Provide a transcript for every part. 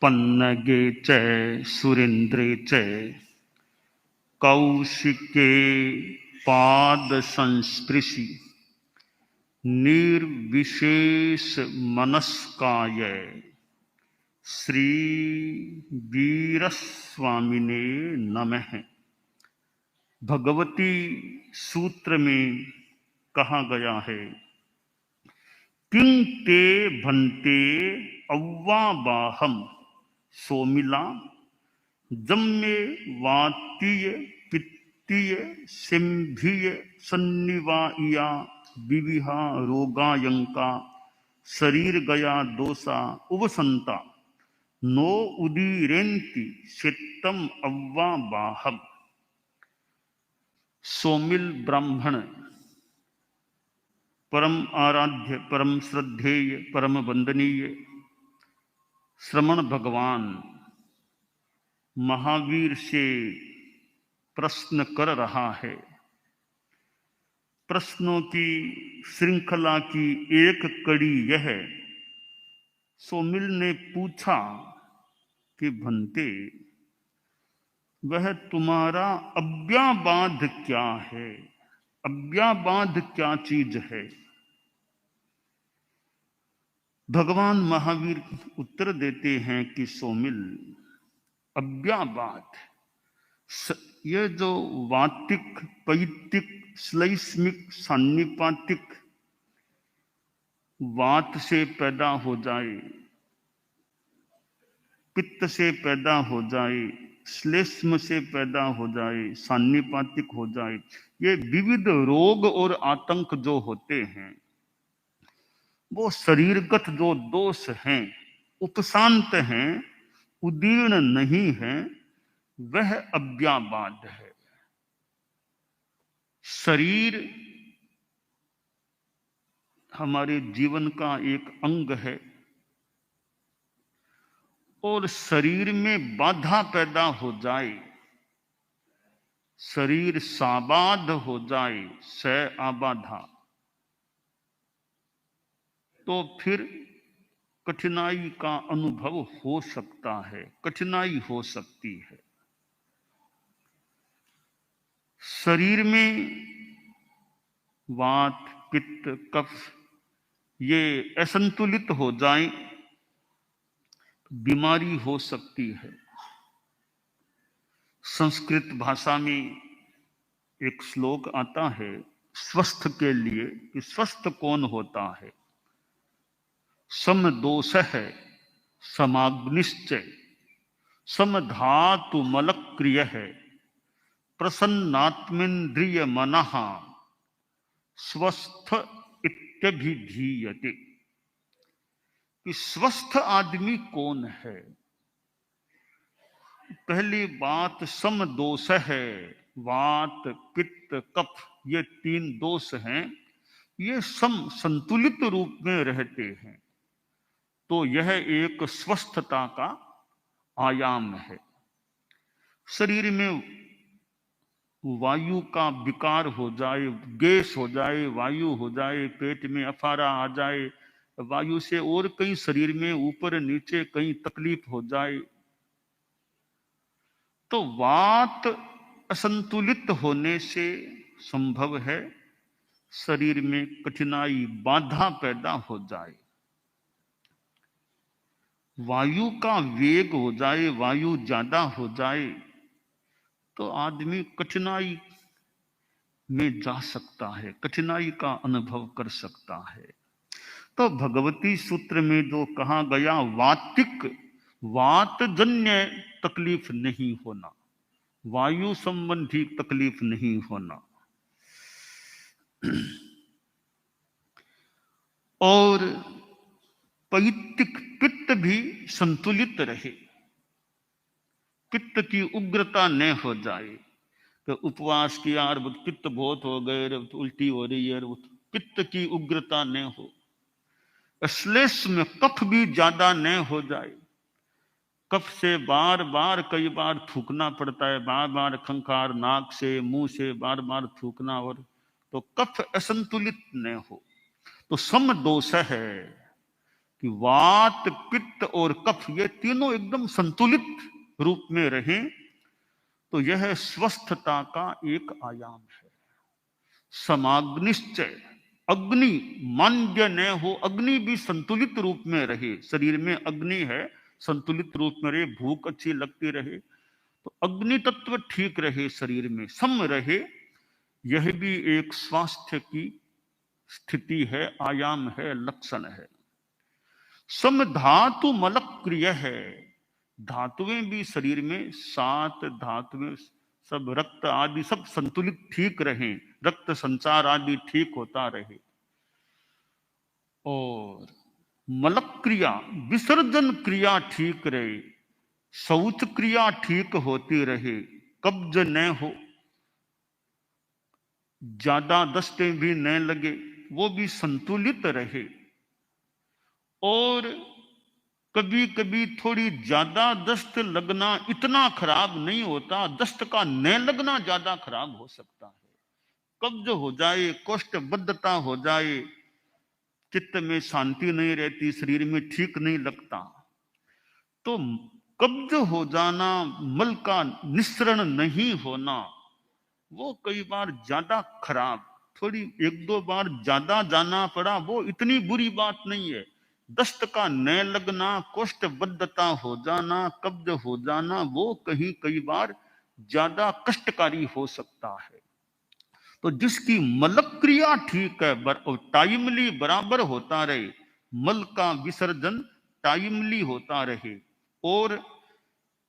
पन्नगे च सुरेन्द्रे च कौशिके पाद संस्पृशि निर्विशेष मनस्काय श्री वीरस्वामिने नमः। भगवती सूत्र में कहा गया है, किं ते भन्ते अव्वाबाहम सोमिला जम्मे वातीय पित्तीय सिंभीय सन्निवाया विविहा रोगायंका शरीर गया दोषा उवसंता नो उदीरेन्ति शेत्तम अव्वाबाहम। सोमिल ब्राह्मण परम आराध्य, परम श्रद्धेय, परम वंदनीय श्रमण भगवान महावीर से प्रश्न कर रहा है। प्रश्नों की श्रृंखला की एक कड़ी यह, सोमिल ने पूछा कि भंते, वह तुम्हारा अव्याबाध क्या है? अव्याबाध क्या चीज है? भगवान महावीर उत्तर देते हैं कि सोमिल, अव्याबाध ये जो वातिक, पैतिक, श्लैष्मिक, सान्निपातिक वात से पैदा हो जाए, पित्त से पैदा हो जाए, श्लेष्म से पैदा हो जाए, सान्निपातिक हो जाए, ये विविध रोग और आतंक जो होते हैं, वो शरीरगत जो दोष हैं, उपशांत हैं, उदीर्ण नहीं है, वह अव्याबाध है। शरीर हमारे जीवन का एक अंग है और शरीर में बाधा पैदा हो जाए, शरीर साबाध हो जाए, स आबाधा, तो फिर कठिनाई का अनुभव हो सकता है, कठिनाई हो सकती है। शरीर में वात, पित्त, कफ ये असंतुलित हो जाएं, बीमारी हो सकती है। संस्कृत भाषा में एक श्लोक आता है स्वस्थ के लिए कि स्वस्थ कौन होता है? सम दोष है समाग्निश्चय समधातु मलक्रिय है प्रसन्नात्मेन्द्रिय मनः स्वस्थ इत्यभिधीयते। कि स्वस्थ आदमी कौन है? पहली बात, सम दोष है। वात, पित्त, कफ ये तीन दोष हैं, ये संतुलित रूप में रहते हैं, तो यह एक स्वस्थता का आयाम है। शरीर में वायु का विकार हो जाए, गैस हो जाए, वायु हो जाए, पेट में अफारा आ जाए, वायु से और कहीं शरीर में ऊपर नीचे कहीं तकलीफ हो जाए, तो वात असंतुलित होने से संभव है शरीर में कठिनाई, बाधा पैदा हो जाए। वायु का वेग हो जाए, वायु ज्यादा हो जाए, तो आदमी कठिनाई में जा सकता है, कठिनाई का अनुभव कर सकता है। तो भगवती सूत्र में जो कहा गया, वातिक, वातजन्य तकलीफ नहीं होना, वायु संबंधी तकलीफ नहीं होना, और पैतिक, पित्त भी संतुलित रहे, पित्त की उग्रता न हो जाए। तो उपवास किया और पित्त बहुत हो गए, उल्टी हो रही है, पित्त की उग्रता न हो। श्लेष में कफ भी ज्यादा न हो जाए, कफ से बार बार कई बार थूकना पड़ता है, बार बार खंखार, नाक से, मुंह से बार बार थूकना, और तो कफ असंतुलित न हो। तो सम दोष है, कि वात, पित्त और कफ ये तीनों एकदम संतुलित रूप में रहे, तो यह स्वस्थता का एक आयाम है। समाग्निश्चय, अग्नि मांद्य न हो, अग्नि भी संतुलित रूप में रहे, शरीर में अग्नि है, संतुलित रूप में रहे, भूख अच्छी लगती रहे, तो अग्नि तत्व ठीक रहे, शरीर में सम रहे, यह भी एक स्वास्थ्य की स्थिति है, आयाम है, लक्षण है। सम धातु मलक्रिय है, धातुएं भी शरीर में 7 धातुएं, सब रक्त आदि सब संतुलित ठीक रहे, रक्त संचार आदि ठीक होता रहे। और मलक क्रिया, विसर्जन क्रिया ठीक रहे, शौच क्रिया ठीक होती रहे, कब्ज न हो, ज्यादा दस्ते भी न लगे, वो भी संतुलित रहे। और कभी कभी थोड़ी ज्यादा दस्त लगना इतना खराब नहीं होता, दस्त का न लगना ज्यादा खराब हो सकता है। कब्ज हो जाए, कोष्ठबद्धता हो जाए, चित्त में शांति नहीं रहती, शरीर में ठीक नहीं लगता, तो कब्ज हो जाना, मल का निस्सरण नहीं होना, वो कई बार ज्यादा खराब, थोड़ी 1-2 बार ज्यादा जाना पड़ा, वो इतनी बुरी बात नहीं है। दस्त का न लगना, कोष्ठबद्धता हो जाना, कब्ज हो जाना, वो कहीं कई बार ज्यादा कष्टकारी हो सकता है। तो जिसकी मलक क्रिया ठीक है और टाइमली बराबर होता रहे, मल का विसर्जन टाइमली होता रहे, और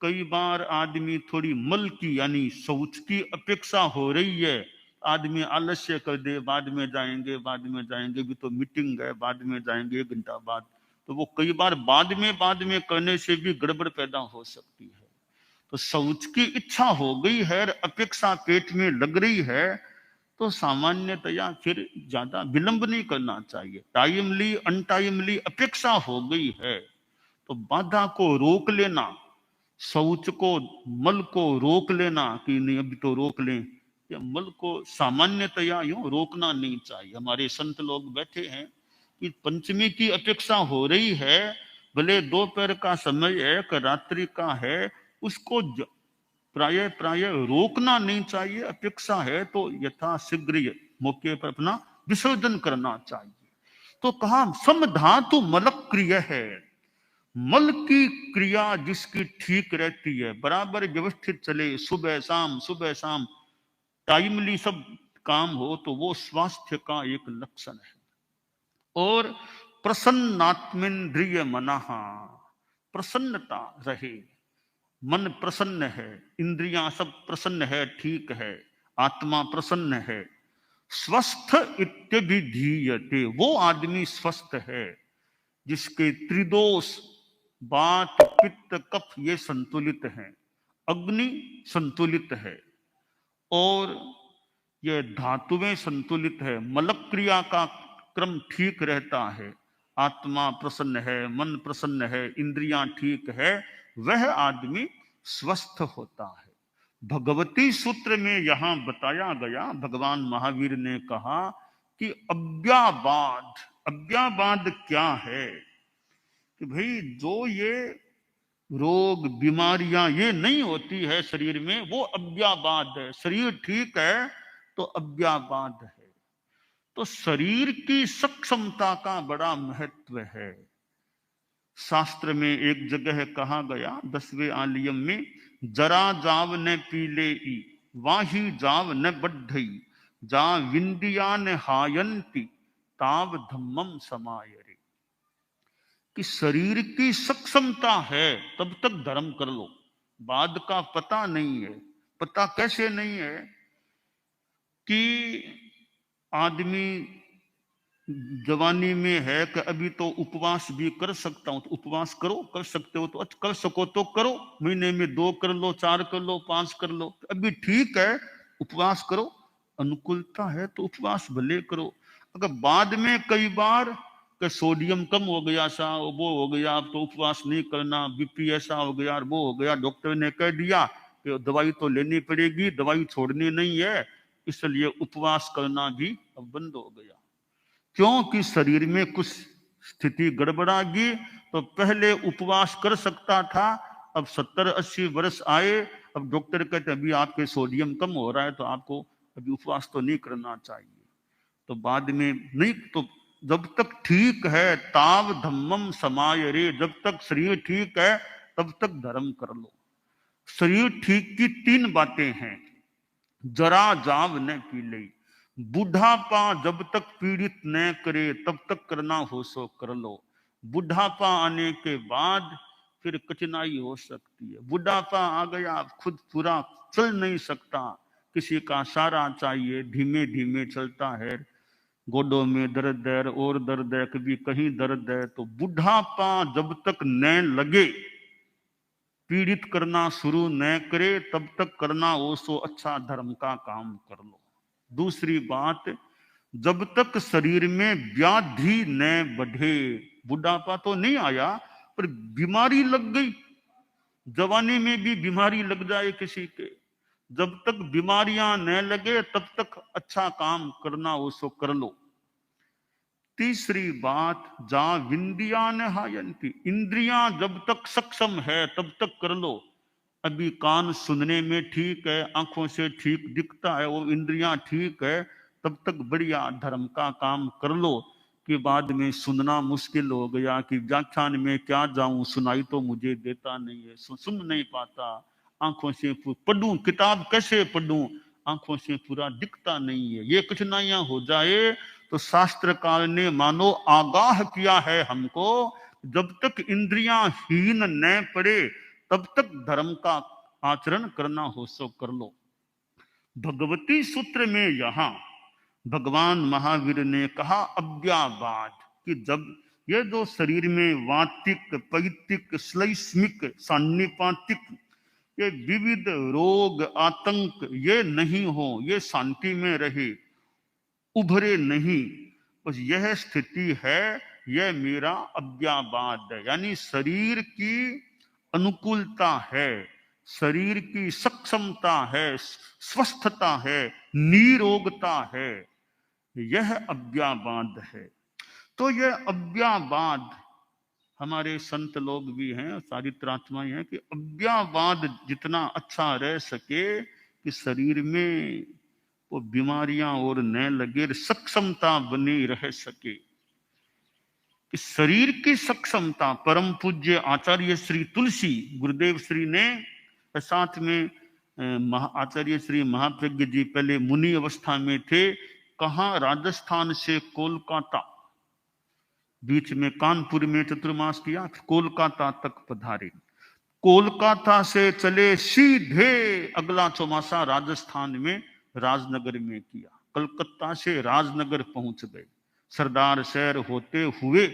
कई बार आदमी थोड़ी मल की यानी शौच की अपेक्षा हो रही है, आदमी आलस्य कर दे, बाद में जाएंगे, बाद में जाएंगे, भी तो मीटिंग है, बाद में जाएंगे 1 घंटा बाद, तो वो कई बार बाद में करने से भी गड़बड़ पैदा हो सकती है। तो शौच की इच्छा हो गई है, अपेक्षा पेट में लग रही है, तो सामान्यतया फिर ज्यादा विलंब नहीं करना चाहिए। टाइमली अनटाइमली अपेक्षा हो गई है तो बाधा को रोक लेना, शौच को, मल को रोक लेना कि नहीं अभी तो रोक लें, या मल को सामान्यतया यूं रोकना नहीं चाहिए। हमारे संत लोग बैठे हैं कि पंचमी की अपेक्षा हो रही है, भले दोपहर का समय है कि रात्रि का है, उसको प्राय रोकना नहीं चाहिए, अपेक्षा है तो यथाशीघ्र मौके पर अपना विसर्जन करना चाहिए। तो कहा सम धातु मलक क्रिय है, मल की क्रिया जिसकी ठीक रहती है, बराबर व्यवस्थित चले, सुबह शाम टाइमली सब काम हो, तो वो स्वास्थ्य का एक लक्षण है। और प्रसन्नात्मेन्द्रिय मनहा, प्रसन्नता रहे, मन प्रसन्न है, इंद्रियां सब प्रसन्न है, ठीक है, आत्मा प्रसन्न है। स्वस्थ इत्यभिधीयते, वो आदमी स्वस्थ है जिसके त्रिदोष वात, पित्त, कफ ये संतुलित हैं, अग्नि संतुलित है, और ये धातुएं संतुलित है, मलक क्रिया का क्रम ठीक रहता है, आत्मा प्रसन्न है, मन प्रसन्न है, इंद्रियां ठीक है, वह आदमी स्वस्थ होता है। भगवती सूत्र में यहां बताया गया, भगवान महावीर ने कहा कि अव्याबाध, अव्याबाध क्या है, कि भाई जो ये रोग बीमारियां ये नहीं होती है शरीर में, वो अव्याबाध है। शरीर ठीक है तो अव्याबाध है। तो शरीर की सक्षमता का बड़ा महत्व है। शास्त्र में एक जगह कहा गया 10वें आलियम में, जरा जाव न पीले ई, वाही जाव न बढ़ई, जा विंदिया न हायंती, ताव धम्मम समायरे। कि शरीर की सक्षमता है तब तक धर्म कर लो, बाद का पता नहीं है। पता कैसे नहीं है कि आदमी जवानी में है कि अभी तो उपवास भी कर सकता हूं, तो उपवास करो, कर सकते हो तो कर सको तो करो, महीने में 2 कर लो, 4 कर लो, 5 कर लो, अभी ठीक है उपवास करो, अनुकूलता है तो उपवास भले करो। अगर बाद में कई बार कि सोडियम कम हो गया, सा वो हो गया, अब तो उपवास नहीं करना, बीपी ऐसा हो गया, वो हो गया, डॉक्टर ने कह दिया कि दवाई तो लेनी पड़ेगी, दवाई छोड़नी नहीं है, इसलिए उपवास करना भी अब बंद हो गया। क्योंकि शरीर में कुछ स्थिति गड़बड़ा गई तो पहले उपवास कर सकता था, अब 70-80 वर्ष आए, अब डॉक्टर कहते अभी आपके सोडियम कम हो रहा है तो आपको अभी उपवास तो नहीं करना चाहिए। तो बाद में नहीं, तो जब तक ठीक है ताव धम्मम समाय रे, जब तक शरीर ठीक है तब तक धर्म कर लो। शरीर ठीक की 3 बातें हैं, जरा जाव न पी ले, बुढ़ापा जब तक पीड़ित न करे तब तक करना हो सो कर लो। बुढ़ापा आने के बाद फिर कठिनाई हो सकती है। बुढ़ापा आ गया, खुद पूरा चल नहीं सकता, किसी का सहारा चाहिए, धीमे धीमे चलता है, गोडों में दर्द है और दर्द है, कभी कहीं दर्द है। तो बुढ़ापा जब तक न लगे, पीड़ित करना शुरू न करे, तब तक करना हो सो अच्छा धर्म का काम कर लो। दूसरी बात, जब तक शरीर में व्याधि न बढ़े, बुढ़ापा तो नहीं आया पर बीमारी लग गई, जवानी में भी बीमारी लग जाए किसी के, जब तक बीमारियां न लगे तब तक अच्छा काम करना हो सो कर लो। तीसरी बात, जा विंदिया न हायंती, इंद्रियां जब तक सक्षम है तब तक कर लो। अभी कान सुनने में ठीक है, आंखों से ठीक दिखता है, वो इंद्रियां ठीक है, तब तक बढ़िया धर्म का काम कर लो। कि बाद में सुनना मुश्किल हो गया कि व्याख्यान में क्या जाऊं, सुनाई तो मुझे देता नहीं है, सुन नहीं पाता, आंखों से पढ़ूं किताब कैसे पढ़ूं, आंखों से पूरा दिखता नहीं है, ये कठिनाइयां हो जाए तो शास्त्र काल ने मानो आगाह किया है हमको, जब तक इंद्रियां हीन न पड़े तब तक धर्म का आचरण करना हो सो कर लो। भगवती सूत्र में यहां भगवान महावीर ने कहा अव्यावाद, कि जब ये जो शरीर में वातिक, पैतिक, श्लैष्मिक, सान्निपातिक, ये विविध रोग आतंक ये नहीं हो, ये शांति में रहे, उभरे नहीं, बस यह स्थिति है, यह मेरा अव्यावाद है। यानी शरीर की अनुकूलता है, शरीर की सक्षमता है, स्वस्थता है, निरोगता है, यह अव्यावाद है। तो यह अव्यावाद, हमारे संत लोग भी हैं, चारित्रात्माएं हैं, कि अव्यावाद जितना अच्छा रह सके कि शरीर में वो बीमारियां और न लगे, सक्षमता बनी रह सके। कि शरीर की सक्षमता, परम पूज्य आचार्य श्री तुलसी गुरुदेव श्री ने, साथ में आचार्य श्री महाप्रज्ञ जी पहले मुनि अवस्था में थे, कहाँ राजस्थान से कोलकाता, बीच में कानपुर में चतुर्मास किया, कोलकाता तक पधारे, कोलकाता से चले सीधे अगला चौमासा राजस्थान में राजनगर में किया, कलकत्ता से राजनगर पहुंच गए, सरदार शहर होते हुए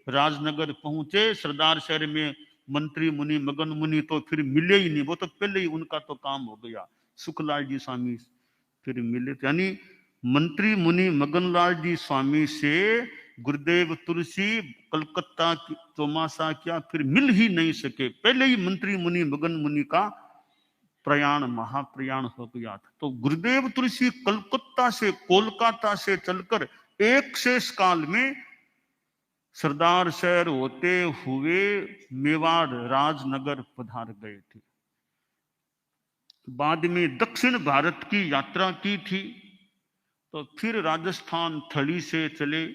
राजनगर पहुंचे। सरदार शहर में मंत्री मुनि मगन मुनि तो फिर मिले ही नहीं, वो तो पहले ही उनका तो काम हो गया, सुखलाल जी स्वामी फिर मिले, यानी मंत्री मुनि मगनलाल जी स्वामी से गुरुदेव तुलसी कलकत्ता की चौमासा किया, फिर मिल ही नहीं सके, पहले ही मंत्री मुनि मगन मुनि का प्रयाण, महाप्रयाण हो गया था। तो गुरुदेव तुलसी कलकत्ता से, कोलकाता से चलकर एक शेष काल में सरदार शहर होते हुए मेवाड़ राजनगर पधार गए थे। बाद में दक्षिण भारत की यात्रा की थी, तो फिर राजस्थान थली से चले,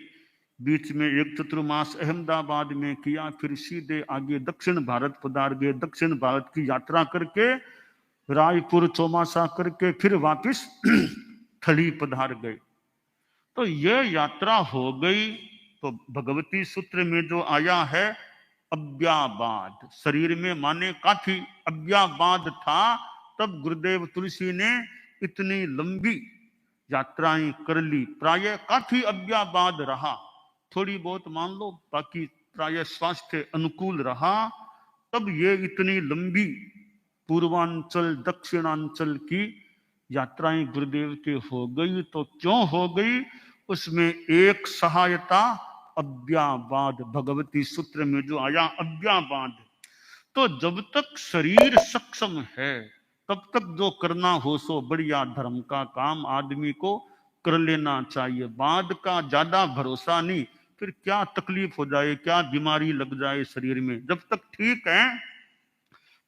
बीच में एक चतुर्मास अहमदाबाद में किया, फिर सीधे आगे दक्षिण भारत पधार गए, दक्षिण भारत की यात्रा करके रायपुर चौमासा करके फिर वापस थली पधार गए। तो यह यात्रा हो गई। तो भगवती सूत्र में जो आया है अव्यावाद, शरीर में माने काफी अव्यावाद था, तब गुरुदेव तुलसी ने इतनी लंबी यात्राएं कर ली, प्राय काफी अव्यावाद रहा, थोड़ी बहुत मान लो, बाकी प्राय स्वास्थ्य अनुकूल रहा, तब ये इतनी लंबी पूर्वांचल दक्षिणांचल की यात्राएं गुरुदेव के हो गई। तो क्यों हो गई, उसमें एक सहायता अव्यावाद, भगवती सूत्र में जो आया अव्यावाद। तो जब तक शरीर सक्षम है तब तक जो करना हो सो बढ़िया धर्म का काम आदमी को कर लेना चाहिए, बाद का ज्यादा भरोसा नहीं, फिर क्या तकलीफ हो जाए, क्या बीमारी लग जाए शरीर में, जब तक ठीक है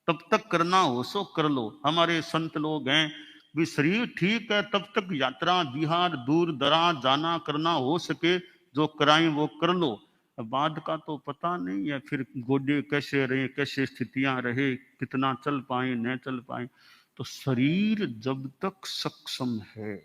तब तक करना हो सो कर लो। हमारे संत लोग हैं भी शरीर ठीक है तब तक यात्रा बिहार दूर दराज जाना करना हो सके जो कराएं वो कर लो। बाद का तो पता नहीं है, फिर गोडे कैसे रहे, कैसे स्थितियां रहे, कितना चल पाए न चल पाए। तो शरीर जब तक सक्षम है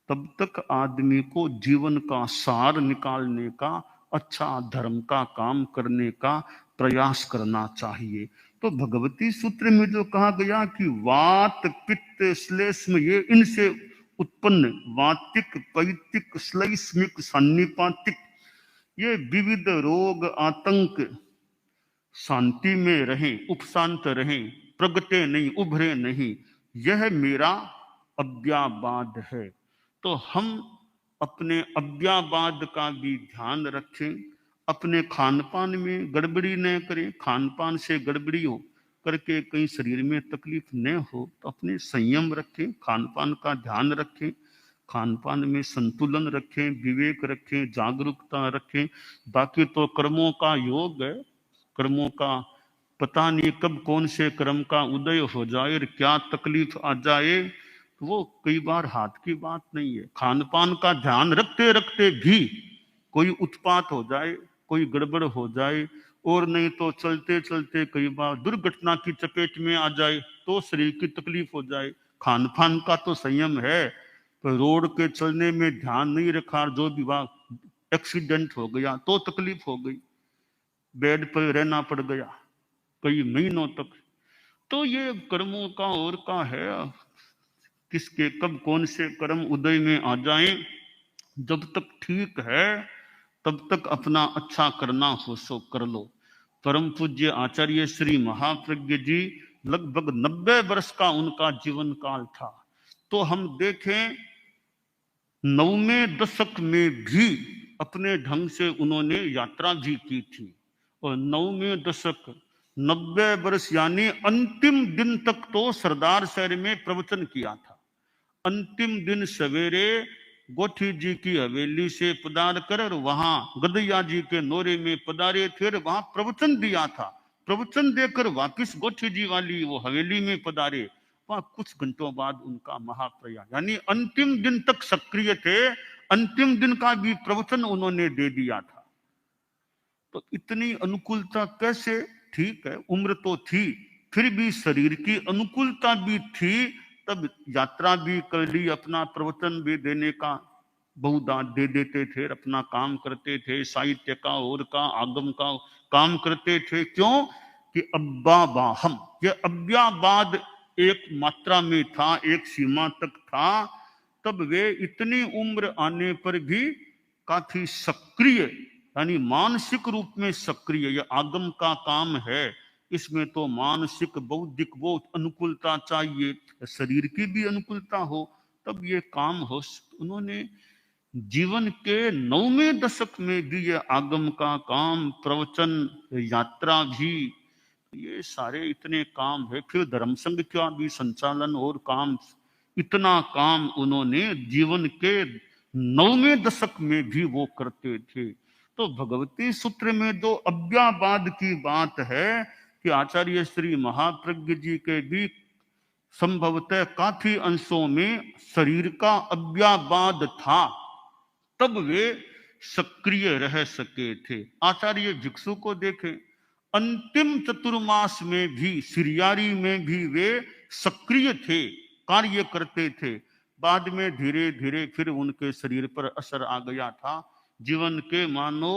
तब तक आदमी को जीवन का सार निकालने का, अच्छा धर्म का काम करने का प्रयास करना चाहिए। तो भगवती सूत्र में जो कहा गया कि वात पित्त श्लेष्म ये इनसे उत्पन्न वातिक पैतिक श्लेष्मिक सन्निपातिक ये विविध रोग आतंक शांति में रहें, उपशांत रहें, प्रगटे नहीं, उभरे नहीं, यह मेरा अव्याबाद है। तो हम अपने अव्याबाद का भी ध्यान रखें, अपने खान पान में गड़बड़ी न करें, खान पान से गड़बड़ी हो करके कहीं शरीर में तकलीफ न हो तो अपने संयम रखें, खान पान का ध्यान रखें, खान पान में संतुलन रखें, विवेक रखें, जागरूकता रखें। बाकी तो कर्मों का योग है, कर्मों का पता नहीं कब कौन से कर्म का उदय हो जाए और क्या तकलीफ आ जाए, तो वो कई बार हाथ की बात नहीं है। खान पान का ध्यान रखते रखते भी कोई उत्पात हो जाए, कोई गड़बड़ हो जाए, और नहीं तो चलते चलते कई बार दुर्घटना की चपेट में आ जाए तो शरीर की तकलीफ हो जाए। खान पान का तो संयम है, पर रोड के चलने में ध्यान नहीं रखा, जो विभाग एक्सीडेंट हो गया तो तकलीफ हो गई, बेड पर रहना पड़ गया कई महीनों तक। तो ये कर्मों का और का है, किसके कब कौन से कर्म उदय में आ जाएं। जब तक ठीक है तब तक अपना अच्छा करना हो सो कर लो। परम पूज्य आचार्य श्री महाप्रज्ञ जी लगभग 90 वर्ष का उनका जीवन काल था। तो हम देखें 9वें दशक में भी अपने ढंग से उन्होंने यात्रा भी की थी, और 9वें दशक 90 वर्ष यानी अंतिम दिन तक तो सरदार शहर में प्रवचन किया था। अंतिम दिन सवेरे गोठी जी की हवेली से पधार कर वहां गदैया जी के नोरे में पधारे, फिर वहां प्रवचन दिया था। प्रवचन देकर वापिस गोठी जी वाली वो हवेली में पधारे, वहां कुछ घंटों बाद उनका महाप्रयाण, यानी अंतिम दिन तक सक्रिय थे, अंतिम दिन का भी प्रवचन उन्होंने दे दिया था। तो इतनी अनुकूलता कैसे? ठीक है उम्र तो थी, फिर भी शरीर की अनुकूलता भी थी, तब यात्रा भी कर ली, अपना प्रवचन भी देने का बहुधा दे देते थे, अपना काम करते थे, साहित्य का और का आगम का काम करते थे। क्यों कि अब्बा बाहम, ये अव्याबाद एक मात्रा में था, एक सीमा तक था। तब वे इतनी उम्र आने पर भी काफी सक्रिय, यानी मानसिक रूप में सक्रिय, यह आगम का काम है, इसमें तो मानसिक बौद्धिक वो अनुकूलता चाहिए, शरीर की भी अनुकूलता हो तब ये काम हो। उन्होंने जीवन के 9वें दशक में भी ये आगम का काम, प्रवचन, यात्रा भी, ये सारे इतने काम है। फिर धर्म संघ का भी संचालन और काम, इतना काम उन्होंने जीवन के 9वें दशक में भी वो करते थे। तो भगवती सूत्र में जो अव्याबाद की बात है कि आचार्य श्री महाप्रज्ञ जी के भी संभवतः काफी अंशों में शरीर का अव्याबाद था, तब वे सक्रिय रह सके थे। आचार्य भिक्षु को देखें, अंतिम चतुर्मास में भी, सिरियारी में भी वे सक्रिय थे, कार्य करते थे। बाद में धीरे धीरे फिर उनके शरीर पर असर आ गया था, जीवन के मानो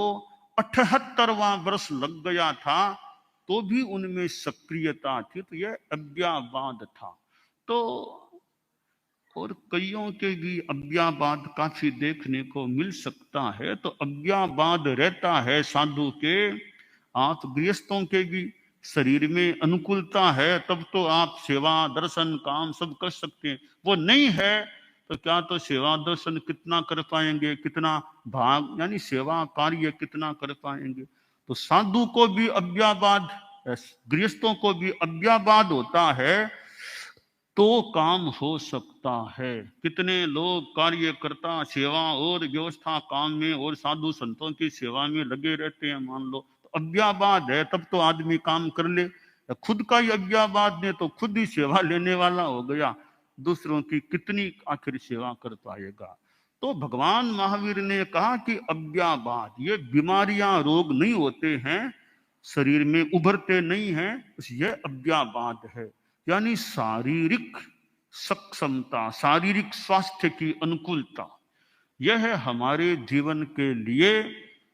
78वां वर्ष लग गया था, तो भी उनमें सक्रियता थी। तो यह अव्याबाद था। तो और कईयों के भी अव्याबाद काफी देखने को मिल सकता है। तो अव्याबाद रहता है साधु के, आप गृहस्थों के भी शरीर में अनुकूलता है तब तो आप सेवा दर्शन काम सब कर सकते हैं। वो नहीं है तो क्या तो सेवा दर्शन कितना कर पाएंगे, कितना भाग यानी सेवा कार्य कितना कर पाएंगे। तो साधु को भी अव्याबाद, गृहस्थों को भी अव्याबाद होता है। तो काम हो सकता है। कितने लोग कार्यकर्ता सेवा और व्यवस्था काम में और साधु संतों की सेवा में लगे रहते हैं। मान लो तो अज्ञाबाद है, तब तो आदमी काम कर ले। खुद का ही अज्ञाबाद ने तो खुद ही सेवा लेने वाला हो गया, दूसरों की कितनी आखिर सेवा कर पाएगा। तो भगवान महावीर ने कहा कि अज्ञाबाद, ये बीमारियां रोग नहीं होते हैं, शरीर में उभरते नहीं हैं, ये अज्ञाबाद है। यानी शारीरिक सक्षमता, शारीरिक स्वास्थ्य की अनुकूलता, यह हमारे जीवन के लिए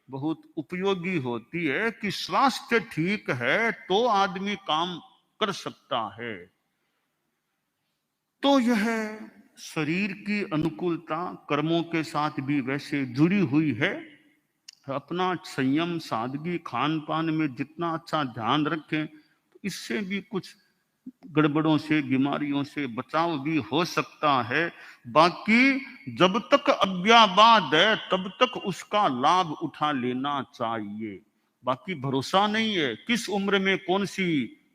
बहुत उपयोगी होती है कि स्वास्थ्य ठीक है तो आदमी काम कर सकता है। तो यह शरीर की अनुकूलता कर्मों के साथ भी वैसे जुड़ी हुई है। अपना संयम, सादगी, खान पान में जितना अच्छा ध्यान रखें तो इससे भी कुछ गड़बड़ों से, बीमारियों से बचाव भी हो सकता है। बाकी जब तक अज्ञाबाद है तब तक उसका लाभ उठा लेना चाहिए। बाकी भरोसा नहीं है किस उम्र में कौन सी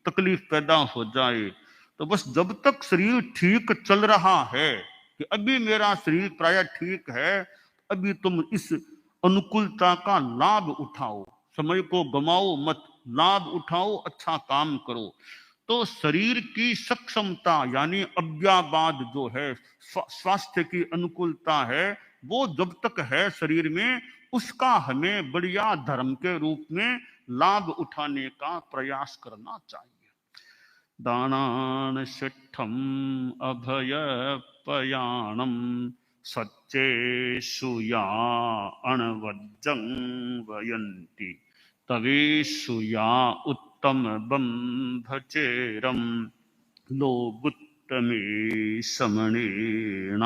तकलीफ पैदा हो जाए। तो बस जब तक शरीर ठीक चल रहा है, कि अभी मेरा शरीर प्राय ठीक है, अभी तुम इस अनुकूलता का लाभ उठाओ, समय को गमाओ मत, लाभ उठाओ, अच्छा काम करो। तो शरीर की सक्षमता यानी अज्ञाबाद जो है, स्वास्थ्य की अनुकूलता है, वो जब तक है शरीर में, उसका हमें बढ़िया धर्म के रूप में लाभ उठाने का प्रयास करना चाहिए। दानान शिष्ठम अभय पयाणम सच्चेषु या अणवज्जं वयन्ति तवेषु या उत्तम बंभचेरम लोगुत्तमे समणेनाय